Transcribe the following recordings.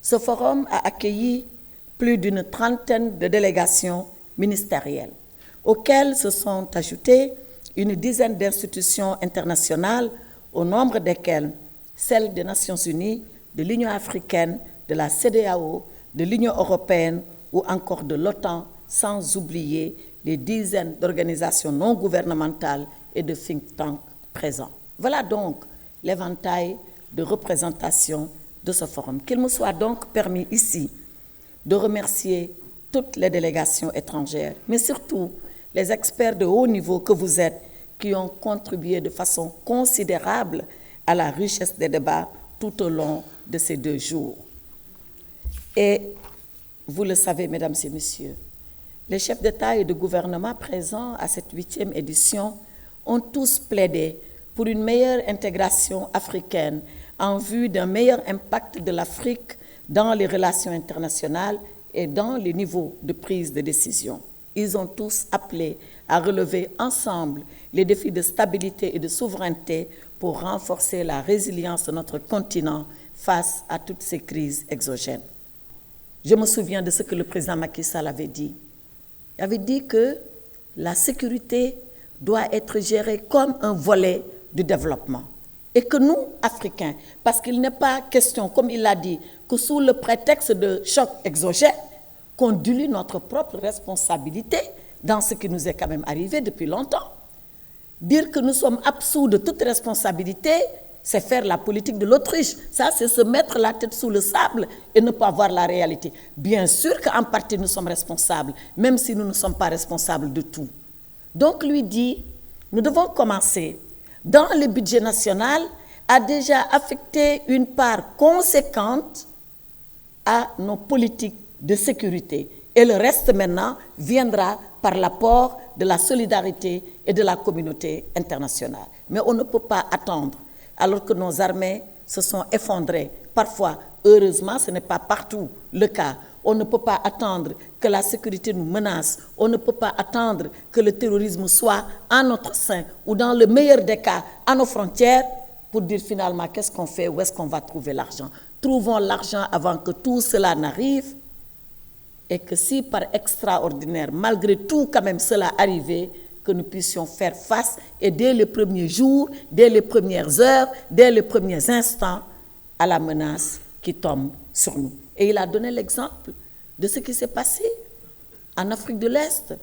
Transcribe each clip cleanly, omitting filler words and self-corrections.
Ce forum a accueilli plus d'une trentaine de délégations ministérielles, auxquelles se sont ajoutées une dizaine d'institutions internationales, au nombre desquelles celles des Nations Unies, de l'Union africaine, de la CEDEAO, de l'Union européenne ou encore de l'OTAN, sans oublier les dizaines d'organisations non gouvernementales et de think tanks présents. Voilà donc l'éventail de représentation de ce forum. Qu'il me soit donc permis ici de remercier toutes les délégations étrangères, mais surtout les experts de haut niveau que vous êtes, qui ont contribué de façon considérable à la richesse des débats tout au long de ces 2 jours. Et vous le savez, mesdames et messieurs, les chefs d'État et de gouvernement présents à cette 8e édition ont tous plaidé pour une meilleure intégration africaine en vue d'un meilleur impact de l'Afrique dans les relations internationales et dans les niveaux de prise de décision. Ils ont tous appelé à relever ensemble les défis de stabilité et de souveraineté pour renforcer la résilience de notre continent face à toutes ces crises exogènes. Je me souviens de ce que le président Macky Sall avait dit. Il avait dit que la sécurité doit être gérée comme un volet du développement. Et que nous, Africains, parce qu'il n'est pas question, comme il l'a dit, que sous le prétexte de choc exogène, qu'on dilue notre propre responsabilité dans ce qui nous est quand même arrivé depuis longtemps. Dire que nous sommes absous de toute responsabilité, c'est faire la politique de l'autruche. Ça, c'est se mettre la tête sous le sable et ne pas voir la réalité. Bien sûr qu'en partie, nous sommes responsables, même si nous ne sommes pas responsables de tout. Donc, lui dit, nous devons commencer, dans le budget national, à déjà affecter une part conséquente à nos politiques de sécurité. Et le reste maintenant viendra par l'apport de la solidarité et de la communauté internationale. Mais on ne peut pas attendre, alors que nos armées se sont effondrées. Parfois, heureusement, ce n'est pas partout le cas. On ne peut pas attendre que la sécurité nous menace. On ne peut pas attendre que le terrorisme soit en notre sein ou dans le meilleur des cas à nos frontières pour dire finalement qu'est-ce qu'on fait, où est-ce qu'on va trouver l'argent. Trouvons l'argent avant que tout cela n'arrive. Et que si par extraordinaire, malgré tout quand même cela arrivait, que nous puissions faire face et dès les premiers jours, dès les premières heures, dès les premiers instants, à la menace qui tombe sur nous. Et il a donné l'exemple de ce qui s'est passé en Afrique de l'Est,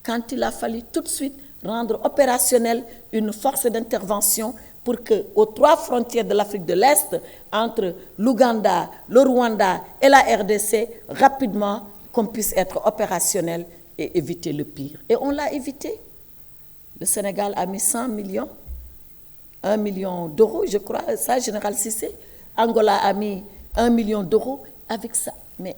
quand il a fallu tout de suite rendre opérationnelle une force d'intervention pour qu'aux 3 frontières de l'Afrique de l'Est, entre l'Ouganda, le Rwanda et la RDC, rapidement, qu'on puisse être opérationnel et éviter le pire. Et on l'a évité. Le Sénégal a mis 100 millions, 1 million d'euros, je crois, ça, Général Cissé. Angola a mis 1 million d'euros avec ça. Mais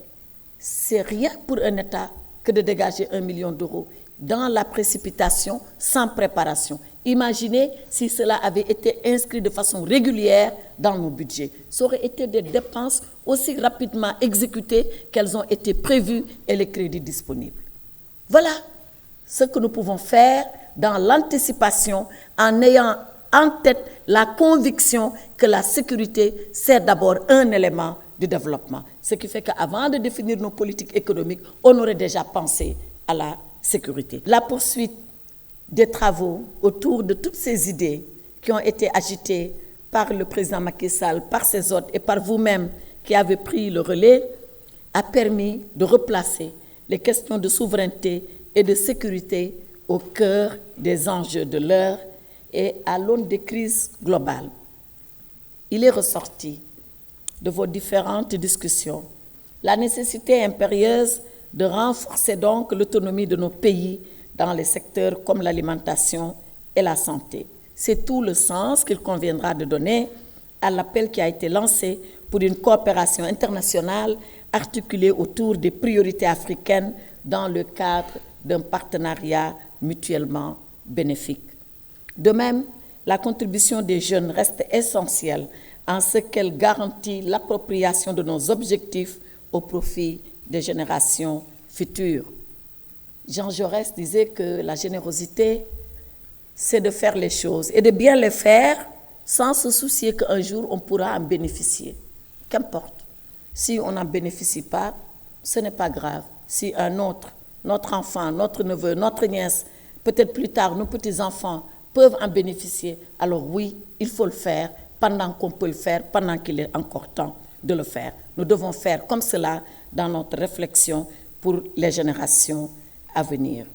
c'est rien pour un État que de dégager 1 million d'euros dans la précipitation, sans préparation. Imaginez si cela avait été inscrit de façon régulière dans nos budgets. Ça aurait été des dépenses aussi rapidement exécutées qu'elles ont été prévues et les crédits disponibles. Voilà ce que nous pouvons faire dans l'anticipation en ayant en tête la conviction que la sécurité, c'est d'abord un élément du développement. Ce qui fait qu'avant de définir nos politiques économiques, on aurait déjà pensé à la sécurité. La poursuite des travaux autour de toutes ces idées qui ont été agitées par le président Macky Sall, par ses hôtes et par vous-même qui avez pris le relais, a permis de replacer les questions de souveraineté et de sécurité au cœur des enjeux de l'heure et à l'aune des crises globales. Il est ressorti de vos différentes discussions la nécessité impérieuse de renforcer donc l'autonomie de nos pays dans les secteurs comme l'alimentation et la santé. C'est tout le sens qu'il conviendra de donner à l'appel qui a été lancé pour une coopération internationale articulée autour des priorités africaines dans le cadre d'un partenariat mutuellement bénéfique. De même, la contribution des jeunes reste essentielle en ce qu'elle garantit l'appropriation de nos objectifs au profit des générations futures. Jean Jaurès disait que la générosité, c'est de faire les choses et de bien les faire sans se soucier qu'un jour on pourra en bénéficier. Qu'importe. Si on n'en bénéficie pas, ce n'est pas grave. Si un autre, notre enfant, notre neveu, notre nièce, peut-être plus tard, nos petits-enfants peuvent en bénéficier, alors oui, il faut le faire pendant qu'on peut le faire, pendant qu'il est encore temps de le faire. Nous devons faire comme cela dans notre réflexion pour les générations à venir.